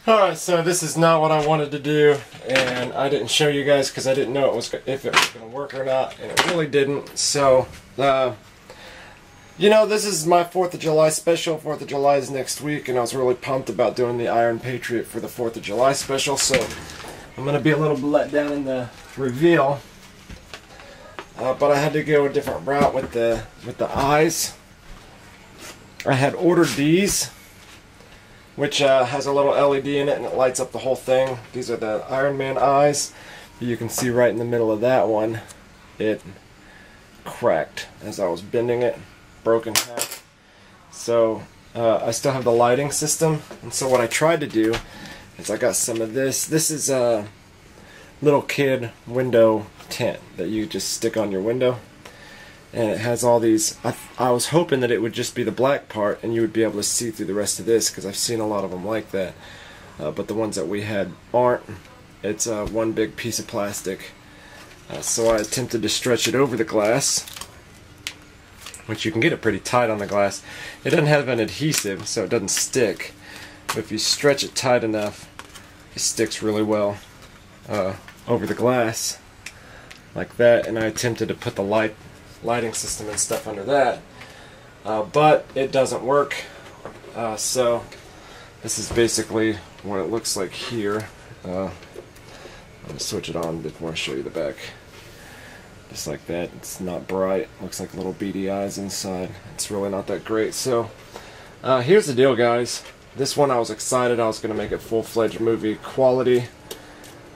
Alright, so this is not what I wanted to do, and I didn't show you guys because I didn't know if it was going to work or not, and it really didn't. So, you know, this is my 4th of July special. 4th of July is next week, and I was really pumped about doing the Iron Patriot for the 4th of July special, so I'm going to be a little let down in the reveal. But I had to go a different route with the eyes. I had ordered these, which has a little LED in it and it lights up the whole thing. These are the Iron Man eyes. You can see right in the middle of that one, it cracked as I was bending it, broke in half. So I still have the lighting system, and so what I tried to do is I got some of this. This is a little kid window tint that you just stick on your window. And it has all these, I was hoping that it would just be the black part and you would be able to see through the rest of this, because I've seen a lot of them like that. But the ones that we had aren't. It's one big piece of plastic. So I attempted to stretch it over the glass, which you can get it pretty tight on the glass. It doesn't have an adhesive, so it doesn't stick. But if you stretch it tight enough, it sticks really well over the glass, like that. And I attempted to put the lighting system and stuff under that, but it doesn't work. So this is basically what it looks like here. I'm going to switch it on before I show you the back. Just like that. It's not bright. Looks like little beady eyes inside. It's really not that great. So here's the deal, guys. This one I was excited. I was going to make it full-fledged movie quality.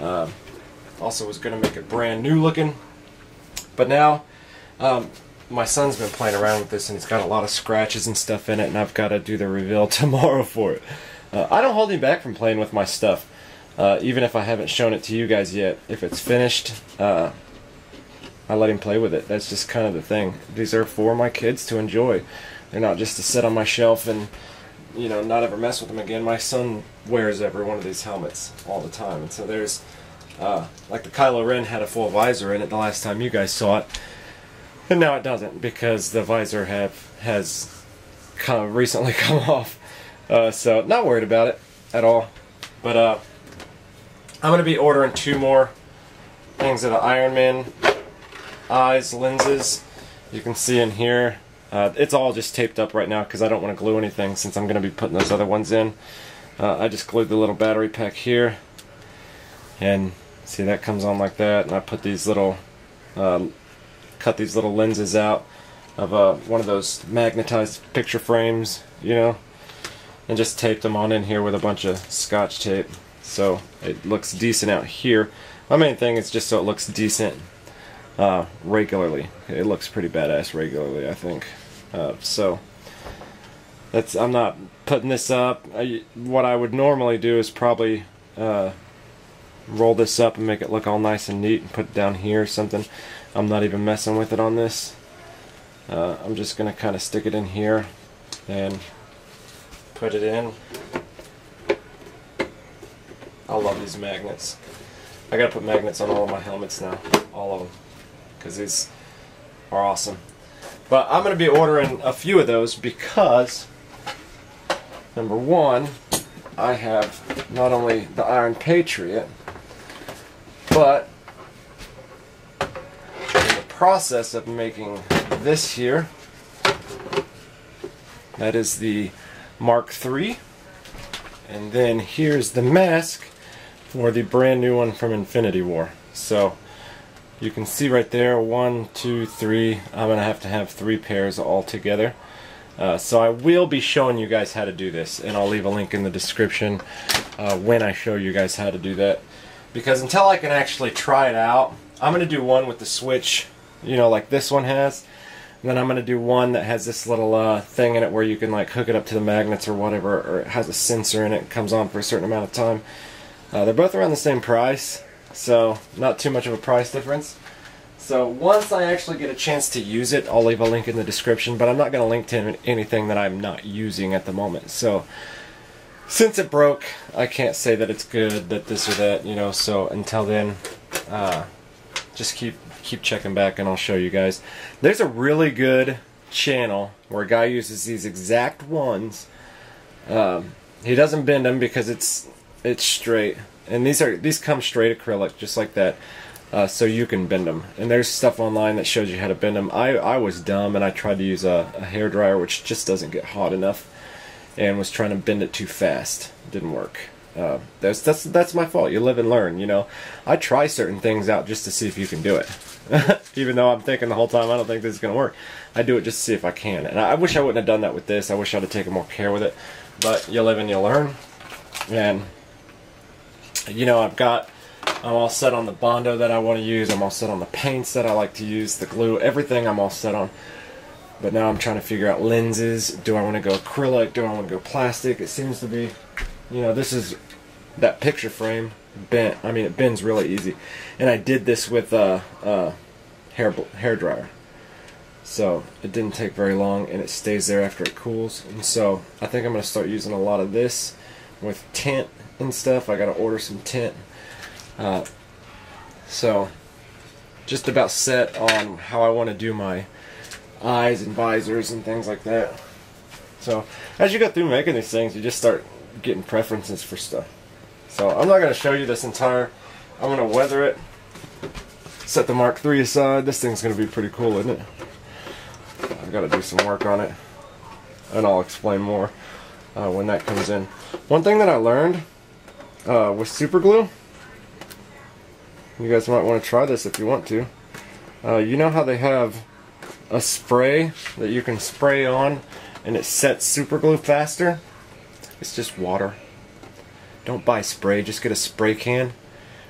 Also was going to make it brand new looking. But now my son's been playing around with this and it's got a lot of scratches and stuff in it, and I've got to do the reveal tomorrow for it. I don't hold him back from playing with my stuff, even if I haven't shown it to you guys yet. If it's finished, I let him play with it. That's just kind of the thing. These are for my kids to enjoy. They're not just to sit on my shelf and, you know, not ever mess with them again. My son wears every one of these helmets all the time, and so there's like the Kylo Ren had a full visor in it the last time you guys saw it. And now it doesn't, because the visor has kind of recently come off. So not worried about it at all. But I'm going to be ordering 2 more things of the Iron Man eyes lenses. You can see in here, it's all just taped up right now because I don't want to glue anything since I'm going to be putting those other ones in. I just glued the little battery pack here. And see, that comes on like that. And I put these little cut these little lenses out of one of those magnetized picture frames, you know, and just taped them on in here with a bunch of scotch tape, so it looks decent out here. My main thing is just so it looks decent regularly. It looks pretty badass regularly, I think. So that's, I'm not putting this up. What I would normally do is probably roll this up and make it look all nice and neat and put it down here or something. I'm not even messing with it on this. I'm just going to kind of stick it in here and put it in. I love these magnets. I gotta put magnets on all of my helmets now. All of them. Because these are awesome. But I'm going to be ordering a few of those because, number one, I have not only the Iron Patriot, but in the process of making this here, that is the Mark III, and then here's the mask for the brand new one from Infinity War. So you can see right there, 1, 2, 3. I'm gonna have to have 3 pairs all together. So I will be showing you guys how to do this, and I'll leave a link in the description when I show you guys how to do that. Because until I can actually try it out, I'm going to do one with the switch, you know, like this one has. And then I'm going to do one that has this little thing in it where you can like hook it up to the magnets or whatever, or it has a sensor in it, comes on for a certain amount of time. They're both around the same price, so not too much of a price difference. So once I actually get a chance to use it, I'll leave a link in the description, but I'm not going to link to anything that I'm not using at the moment. So since it broke, I can't say that it's good, that this or that, you know, so until then, just keep checking back and I'll show you guys. There's a really good channel where a guy uses these exact ones. He doesn't bend them because it's it's straight, and these come straight acrylic just like that, so you can bend them. And there's stuff online that shows you how to bend them. I was dumb and I tried to use a hair dryer, which just doesn't get hot enough, and was trying to bend it too fast. It didn't work. That's my fault. You live and learn, you know. I try certain things out just to see if you can do it. Even though I'm thinking the whole time I don't think this is gonna work, I do it just to see if I can. And I wish I wouldn't have done that with this. I wish I'd have taken more care with it. But you live and you learn. And you know, I'm all set on the Bondo that I want to use. I'm all set on the paints that I like to use, the glue, everything I'm all set on. But now I'm trying to figure out lenses. Do I want to go acrylic? Do I want to go plastic? It seems to be, you know, this is that picture frame bent. I mean, it bends really easy. And I did this with a hair dryer. So it didn't take very long, and it stays there after it cools. And so I think I'm going to start using a lot of this with tint and stuff. I got to order some tint. So just about set on how I want to do my eyes and visors and things like that. So as you go through making these things, you just start getting preferences for stuff. So I'm not going to show you this entire, I'm going to weather it, set the Mark III aside. This thing's going to be pretty cool, isn't it? I've got to do some work on it, and I'll explain more when that comes in. One thing that I learned with super glue, you guys might want to try this if you want to. You know how they have a spray that you can spray on and it sets super glue faster? It's just water. Don't buy spray, just get a spray can,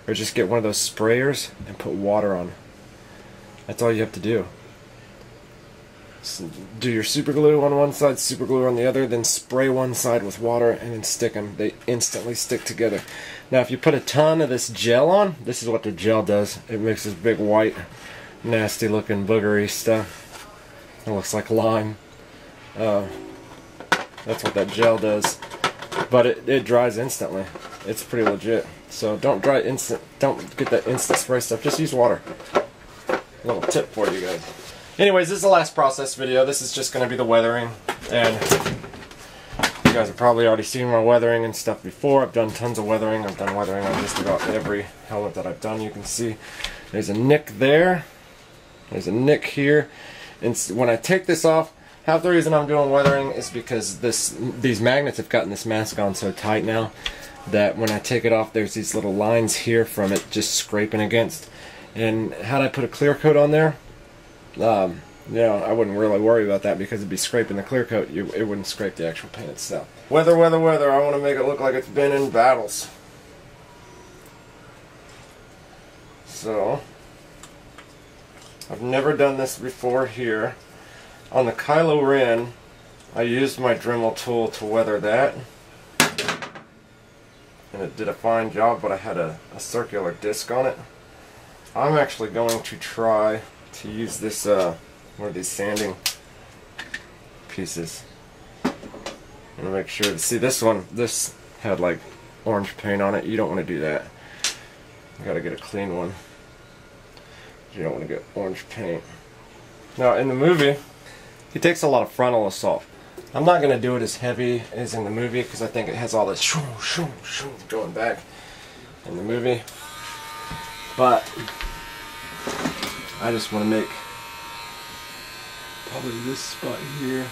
or just get one of those sprayers and put water on. That's all you have to do. So do your super glue on one side, super glue on the other, then spray one side with water and then stick them. They instantly stick together. Now if you put a ton of this gel on, this is what the gel does. It makes this big white, nasty looking boogery stuff. It looks like lime. That's what that gel does. But it dries instantly. It's pretty legit. So don't get that instant spray stuff. Just use water. A little tip for you guys. Anyways, this is the last process video. This is just going to be the weathering. And you guys have probably already seen my weathering and stuff before. I've done tons of weathering. I've done weathering on just about every helmet that I've done. You can see there's a nick there. There's a nick here. And when I take this off, half the reason I'm doing weathering is because these magnets have gotten this mask on so tight now that when I take it off, there's these little lines here from it just scraping against. And had I put a clear coat on there, you know, I wouldn't really worry about that because it'd be scraping the clear coat. It wouldn't scrape the actual paint itself. Weather, weather, weather. I want to make it look like it's been in battles. So, I've never done this before here. On the Kylo Ren, I used my Dremel tool to weather that. And it did a fine job, but I had a circular disc on it. I'm actually going to try to use this, one of these sanding pieces. I'm going to make sure to see this one. This had like orange paint on it. You don't want to do that. You got to get a clean one. You don't want to get orange paint. Now in the movie, he takes a lot of frontal assault. I'm not going to do it as heavy as in the movie because I think it has all this shoo, shoo, shoo going back in the movie. But I just want to make probably this spot here.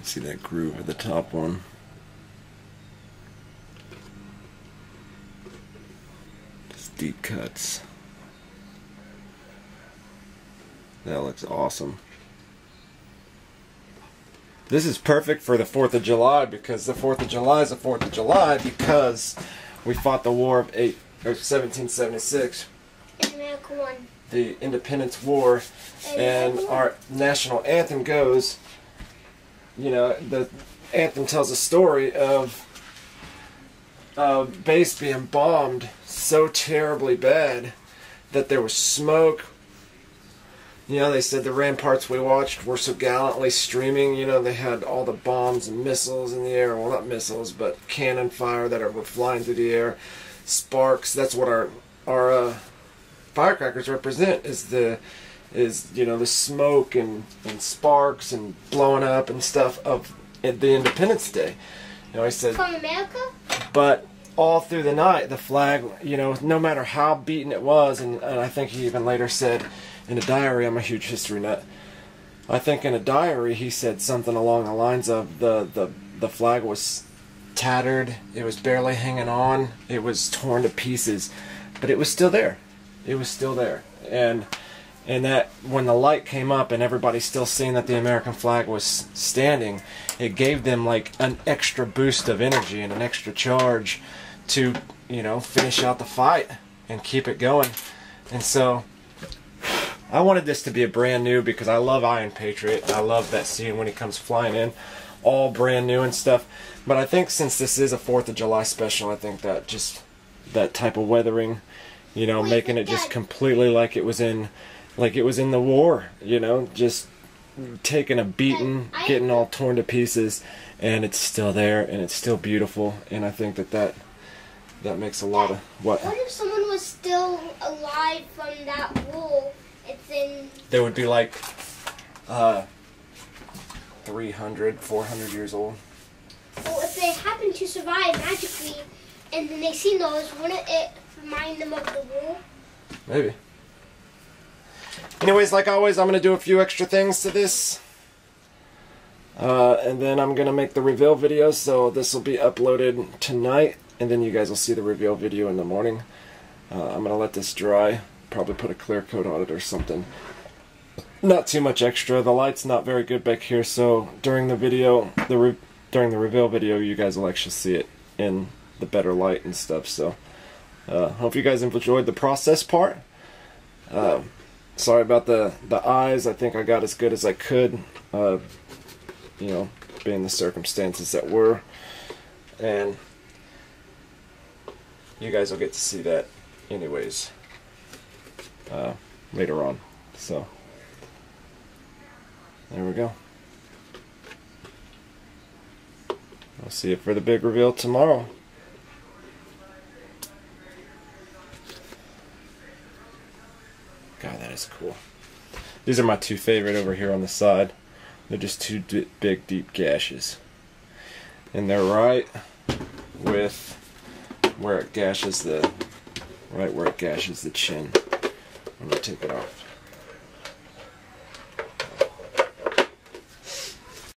See that groove of the top one. Just deep cuts. That looks awesome. This is perfect for the 4th of July because the 4th of July is the 4th of July because we fought the War of 1776. America won. The Independence War, and our national anthem goes, you know, the anthem tells a story of a base being bombed so terribly bad that there was smoke. You know, they said the ramparts we watched were so gallantly streaming. You know, they had all the bombs and missiles in the air. Well, not missiles, but cannon fire that were flying through the air. Sparks. That's what our firecrackers represent, is you know, the smoke and sparks and blowing up and stuff of the Independence Day. You know, I said from America. But all through the night, the flag, you know, no matter how beaten it was, and I think he even later said in a diary, I'm a huge history nut, I think in a diary he said something along the lines of the flag was tattered, it was barely hanging on, it was torn to pieces, but it was still there. It was still there. And that when the light came up and everybody's still seeing that the American flag was standing, it gave them like an extra boost of energy and an extra charge to, you know, finish out the fight and keep it going. And so I wanted this to be a brand new because I love Iron Patriot. I love that scene when he comes flying in, all brand new and stuff. But I think since this is a 4th of July special, I think that just that type of weathering, you know, making it just completely like it was in the war, you know, just taking a beating, getting all torn to pieces, and it's still there and it's still beautiful. And I think that makes a lot of what if someone was still alive from that war? It's in. They would be like 300, 400 years old. Well, if they happen to survive magically, and then they see those, wouldn't it remind them of the war? Maybe. Anyways, like always, I'm going to do a few extra things to this. And then I'm going to make the reveal video, so this will be uploaded tonight. And then you guys will see the reveal video in the morning. I'm going to let this dry. Probably put a clear coat on it or something. Not too much extra. The light's not very good back here, so during the video, during the reveal video, you guys will actually see it in the better light and stuff. So, hope you guys enjoyed the process part. Sorry about the eyes. I think I got as good as I could, you know, being the circumstances that were. And you guys will get to see that anyways later on. So, there we go. I'll see you for the big reveal tomorrow. God, that is cool. These are my two favorite over here on the side. They're just two big, deep gashes. And they're right with where it gashes the, right where it gashes the chin. I'm going to take it off.